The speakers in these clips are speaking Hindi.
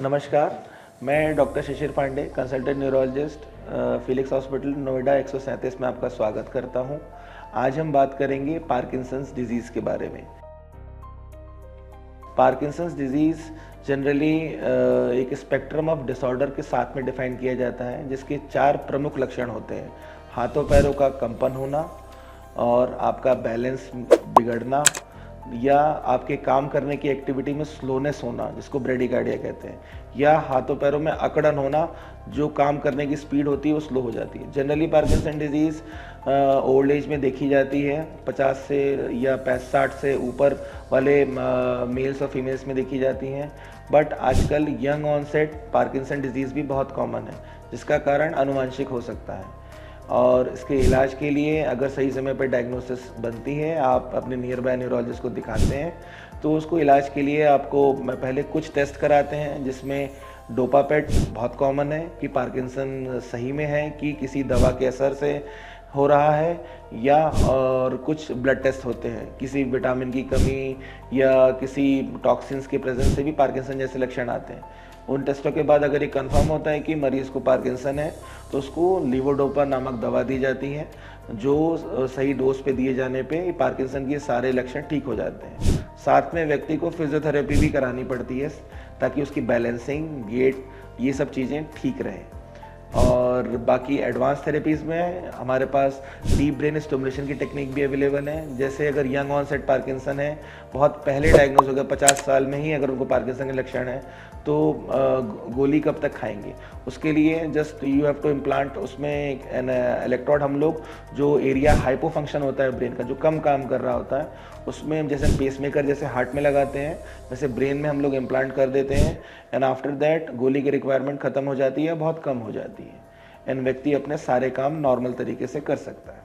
नमस्कार, मैं doctor Shishir Pandey, consultant neurologist, Felix hospital Noida 137 में आपका स्वागत करता हूं। आज हम बात करेंगे पार्किंसंस डिजीज़ के बारे में। पार्किंसंस डिजीज़ जनरली एक स्पेक्ट्रम ऑफ डिसऑर्डर के साथ में डिफाइन किया जाता है, जिसके 4 प्रमुख लक्षण होते हैं। हाथों पैरों का कंपन होना और आपका बैलेंस बिगड़ना या आपके काम करने की एक्टिविटी में स्लोनेस होना, जिसको ब्रेडिकार्डिया कहते हैं, या हाथों पैरों में अकड़न होना, जो काम करने की स्पीड होती है वो स्लो हो जाती है। Generally Parkinson disease old age में देखी जाती है, 50 से या 60 से ऊपर वाले मेल्स और फीमेल्स में देखी जाती हैं। बट आजकल यंग ऑनसेट पार्किंसन डिजीज़ भी बहुत कॉमन है, जिसका कारण आनुवंशिक हो सकता है। और इसके इलाज के लिए अगर सही समय पर डायग्नोसिस बनती है, आप अपने नियर बाय न्यूरोलॉजिस्ट को दिखाते हैं, तो उसको इलाज के लिए आपको पहले कुछ टेस्ट कराते हैं, जिसमें डोपापेट बहुत कॉमन है कि पार्किंसन सही में है कि किसी दवा के असर से हो रहा है, या और कुछ ब्लड टेस्ट होते हैं, किसी विटामिन की कमी या किसी टॉक्सिन्स के प्रेजेंस से भी पार्किंसन जैसे लक्षण आते हैं। उन टेस्टों के बाद अगर ये कंफर्म होता है कि मरीज़ को पार्किंसन है, तो उसको लीवोडोपा नामक दवा दी जाती है, जो सही डोज पे दिए जाने पे पार्किंसन के सारे लक्षण ठीक हो जाते हैं। साथ में व्यक्ति को फिजियोथेरेपी भी करानी पड़ती है, ताकि उसकी बैलेंसिंग, गेट, ये सब चीज़ें ठीक रहें। और बाकी एडवांस थेरेपीज़ में हमारे पास डीप ब्रेन स्टिमुलेशन की टेक्निक भी अवेलेबल है। जैसे अगर यंग ऑनसेट पार्किंसन है, बहुत पहले डायग्नोज हो गया, 50 साल में ही अगर उनको पार्किंसन के लक्षण है, तो गोली कब तक खाएंगे? उसके लिए just you have to implant उसमें एन इलेक्ट्रोड, हम लोग जो एरिया हाइपो फंक्शन होता है ब्रेन का, जो कम काम कर रहा होता है, उसमें जैसे पेसमेकर जैसे हार्ट में लगाते हैं, वैसे ब्रेन में हम लोग इम्प्लांट कर देते हैं। एंड आफ्टर दैट गोली की रिक्वायरमेंट ख़त्म हो जाती है, बहुत कम हो जाती है, एंड व्यक्ति अपने सारे काम नॉर्मल तरीके से कर सकता है।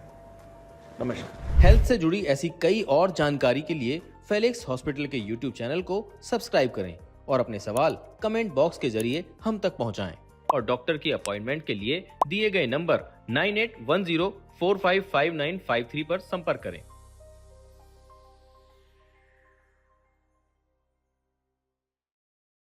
नमस्कार। हेल्थ से जुड़ी ऐसी कई और जानकारी के लिए फेलिक्स हॉस्पिटल के यूट्यूब चैनल को सब्सक्राइब करें और अपने सवाल कमेंट बॉक्स के जरिए हम तक पहुंचाएं। और डॉक्टर की अपॉइंटमेंट के लिए दिए गए नंबर 9810455953 पर संपर्क करें।